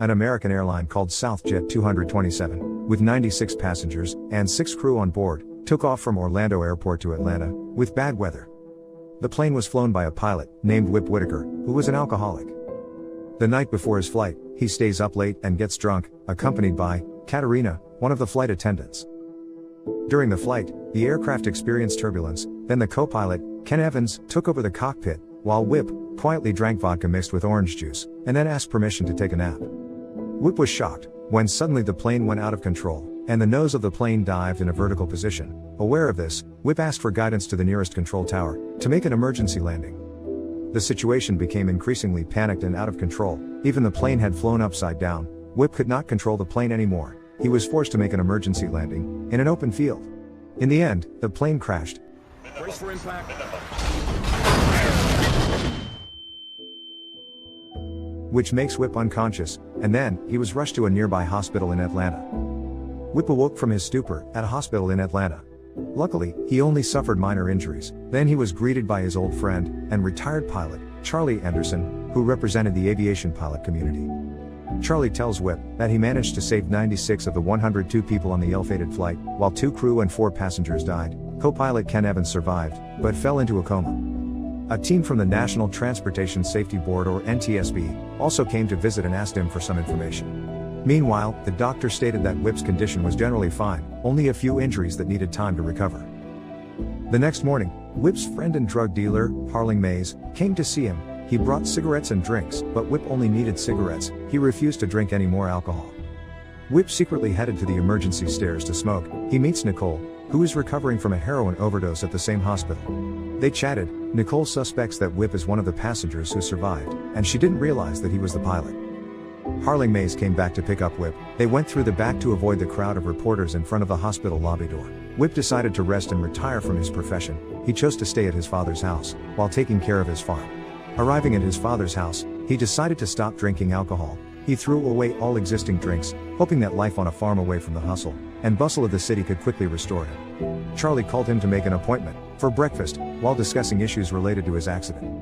an American airline called Southjet 227, with 96 passengers and 6 crew on board, took off from Orlando Airport to Atlanta, with bad weather. The plane was flown by a pilot, named Whitaker, who was an alcoholic. The night before his flight, he stays up late and gets drunk, accompanied by Katerina, one of the flight attendants. During the flight, the aircraft experienced turbulence, then the co-pilot, Ken Evans, took over the cockpit, while Whip quietly drank vodka mixed with orange juice, and then asked permission to take a nap. Whip was shocked, when suddenly the plane went out of control, and the nose of the plane dived in a vertical position. Aware of this, Whip asked for guidance to the nearest control tower, to make an emergency landing. The situation became increasingly panicked and out of control. Even the plane had flown upside down. Whip could not control the plane anymore. He was forced to make an emergency landing, in an open field. In the end, the plane crashed. Brace for impact. Which makes Whip unconscious, and then, he was rushed to a nearby hospital in Atlanta. Whip awoke from his stupor, at a hospital in Atlanta. Luckily, he only suffered minor injuries. Then he was greeted by his old friend, and retired pilot, Charlie Anderson, who represented the aviation pilot community. Charlie tells Whip that he managed to save 96 of the 102 people on the ill-fated flight, while 2 crew and 4 passengers died. Co-pilot Ken Evans survived, but fell into a coma. A team from the National Transportation Safety Board, or NTSB, also came to visit and asked him for some information. Meanwhile, the doctor stated that Whip's condition was generally fine, only a few injuries that needed time to recover. The next morning, Whip's friend and drug dealer, Harling Mays, came to see him. He brought cigarettes and drinks, but Whip only needed cigarettes. He refused to drink any more alcohol. Whip secretly headed to the emergency stairs to smoke. He meets Nicole, who is recovering from a heroin overdose at the same hospital. They chatted. Nicole suspects that Whip is one of the passengers who survived, and she didn't realize that he was the pilot. Harling Mays came back to pick up Whip. They went through the back to avoid the crowd of reporters in front of the hospital lobby door. Whip decided to rest and retire from his profession. He chose to stay at his father's house, while taking care of his farm. Arriving at his father's house, he decided to stop drinking alcohol. He threw away all existing drinks, hoping that life on a farm away from the hustle and bustle of the city could quickly restore him. Charlie called him to make an appointment for breakfast, while discussing issues related to his accident.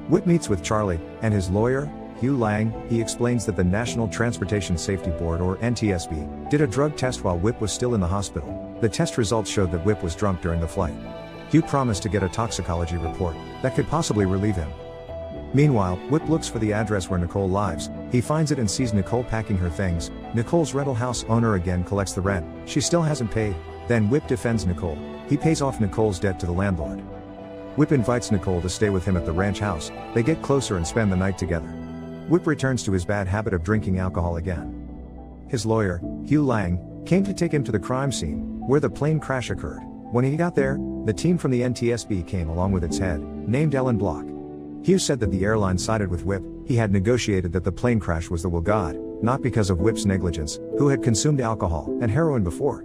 Whip meets with Charlie and his lawyer, Hugh Lang. He explains that the National Transportation Safety Board, or NTSB, did a drug test while Whip was still in the hospital. The test results showed that Whip was drunk during the flight. Hugh promised to get a toxicology report that could possibly relieve him. Meanwhile, Whip looks for the address where Nicole lives. He finds it and sees Nicole packing her things. Nicole's rental house owner again collects the rent. She still hasn't paid. Then Whip defends Nicole. He pays off Nicole's debt to the landlord. Whip invites Nicole to stay with him at the ranch house. They get closer and spend the night together. Whip returns to his bad habit of drinking alcohol again. His lawyer, Hugh Lang, came to take him to the crime scene, where the plane crash occurred. When he got there, the team from the NTSB came along with its head, named Ellen Block. Hugh said that the airline sided with Whip. He had negotiated that the plane crash was the will of God, not because of Whip's negligence, who had consumed alcohol and heroin before.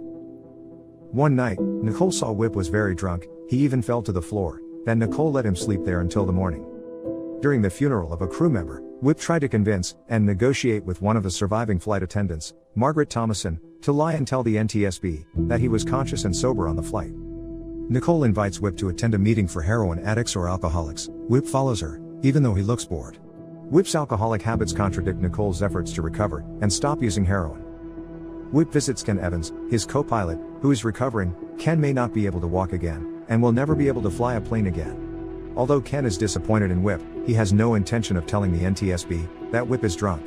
One night, Nicole saw Whip was very drunk. He even fell to the floor. Then Nicole let him sleep there until the morning. During the funeral of a crew member, Whip tried to convince and negotiate with one of the surviving flight attendants, Margaret Thomason, to lie and tell the NTSB that he was conscious and sober on the flight. Nicole invites Whip to attend a meeting for heroin addicts or alcoholics. Whip follows her, even though he looks bored. Whip's alcoholic habits contradict Nicole's efforts to recover and stop using heroin. Whip visits Ken Evans, his co-pilot, who is recovering. Ken may not be able to walk again, and will never be able to fly a plane again. Although Ken is disappointed in Whip, he has no intention of telling the NTSB that Whip is drunk.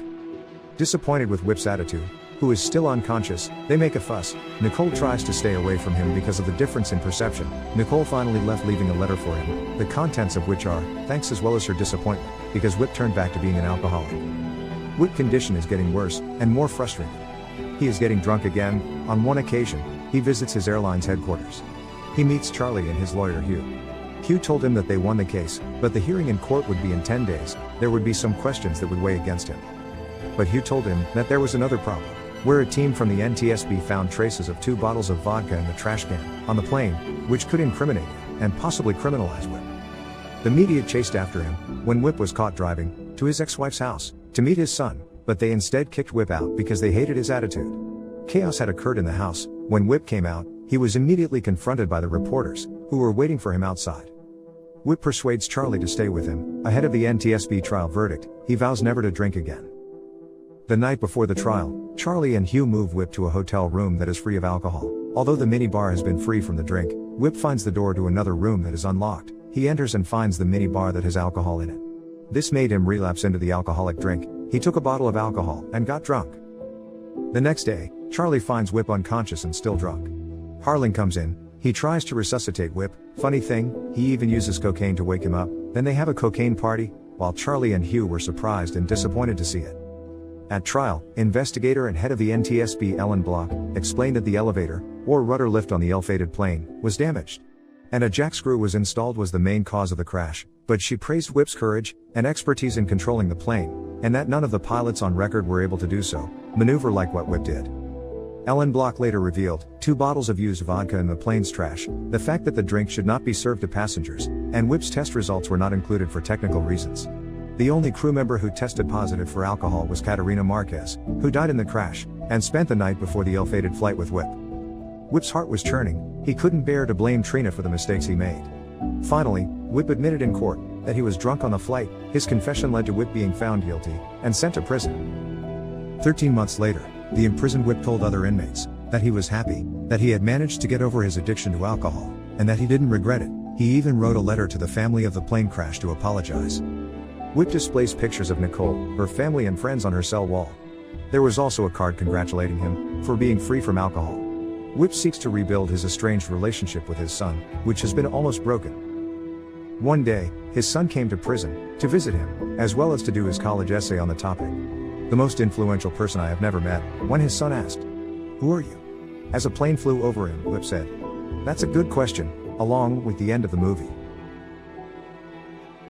Disappointed with Whip's attitude, who is still unconscious, they make a fuss. Nicole tries to stay away from him because of the difference in perception. Nicole finally left, leaving a letter for him, the contents of which are thanks as well as her disappointment, because Whip turned back to being an alcoholic. Whip's condition is getting worse and more frustrating. He is getting drunk again. On one occasion, he visits his airline's headquarters. He meets Charlie and his lawyer Hugh. Hugh told him that they won the case, but the hearing in court would be in 10 days. There would be some questions that would weigh against him. But Hugh told him that there was another problem, where a team from the NTSB found traces of 2 bottles of vodka in the trash can on the plane, which could incriminate him and possibly criminalize Whip. The media chased after him when Whip was caught driving to his ex-wife's house to meet his son, but they instead kicked Whip out because they hated his attitude. Chaos had occurred in the house. When Whip came out, he was immediately confronted by the reporters, who were waiting for him outside. Whip persuades Charlie to stay with him. Ahead of the NTSB trial verdict, he vows never to drink again. The night before the trial, Charlie and Hugh move Whip to a hotel room that is free of alcohol. Although the minibar has been free from the drink, Whip finds the door to another room that is unlocked. He enters and finds the minibar that has alcohol in it. This made him relapse into the alcoholic drink. He took a bottle of alcohol and got drunk. The next day, Charlie finds Whip unconscious and still drunk. Harling comes in. He tries to resuscitate Whip. Funny thing, he even uses cocaine to wake him up. Then they have a cocaine party, while Charlie and Hugh were surprised and disappointed to see it. At trial, investigator and head of the NTSB Ellen Block explained that the elevator, or rudder lift on the ill-fated plane, was damaged. And a jack screw was installed was the main cause of the crash, but she praised Whip's courage and expertise in controlling the plane, and that none of the pilots on record were able to do so, maneuver like what Whip did. Ellen Block later revealed 2 bottles of used vodka in the plane's trash, the fact that the drink should not be served to passengers, and Whip's test results were not included for technical reasons. The only crew member who tested positive for alcohol was Katerina Marquez, who died in the crash, and spent the night before the ill-fated flight with Whip. Whip's heart was churning. He couldn't bear to blame Trina for the mistakes he made. Finally, Whip admitted in court that he was drunk on the flight. His confession led to Whip being found guilty and sent to prison. 13 months later, the imprisoned Whip told other inmates that he was happy, that he had managed to get over his addiction to alcohol, and that he didn't regret it. He even wrote a letter to the family of the plane crash to apologize. Whip displays pictures of Nicole, her family and friends on her cell wall. There was also a card congratulating him for being free from alcohol. Whip seeks to rebuild his estranged relationship with his son, which has been almost broken. One day, his son came to prison to visit him, as well as to do his college essay on the topic. The most influential person I have never met, when his son asked, "Who are you?" As a plane flew over him, Whip said, "That's a good question," along with the end of the movie.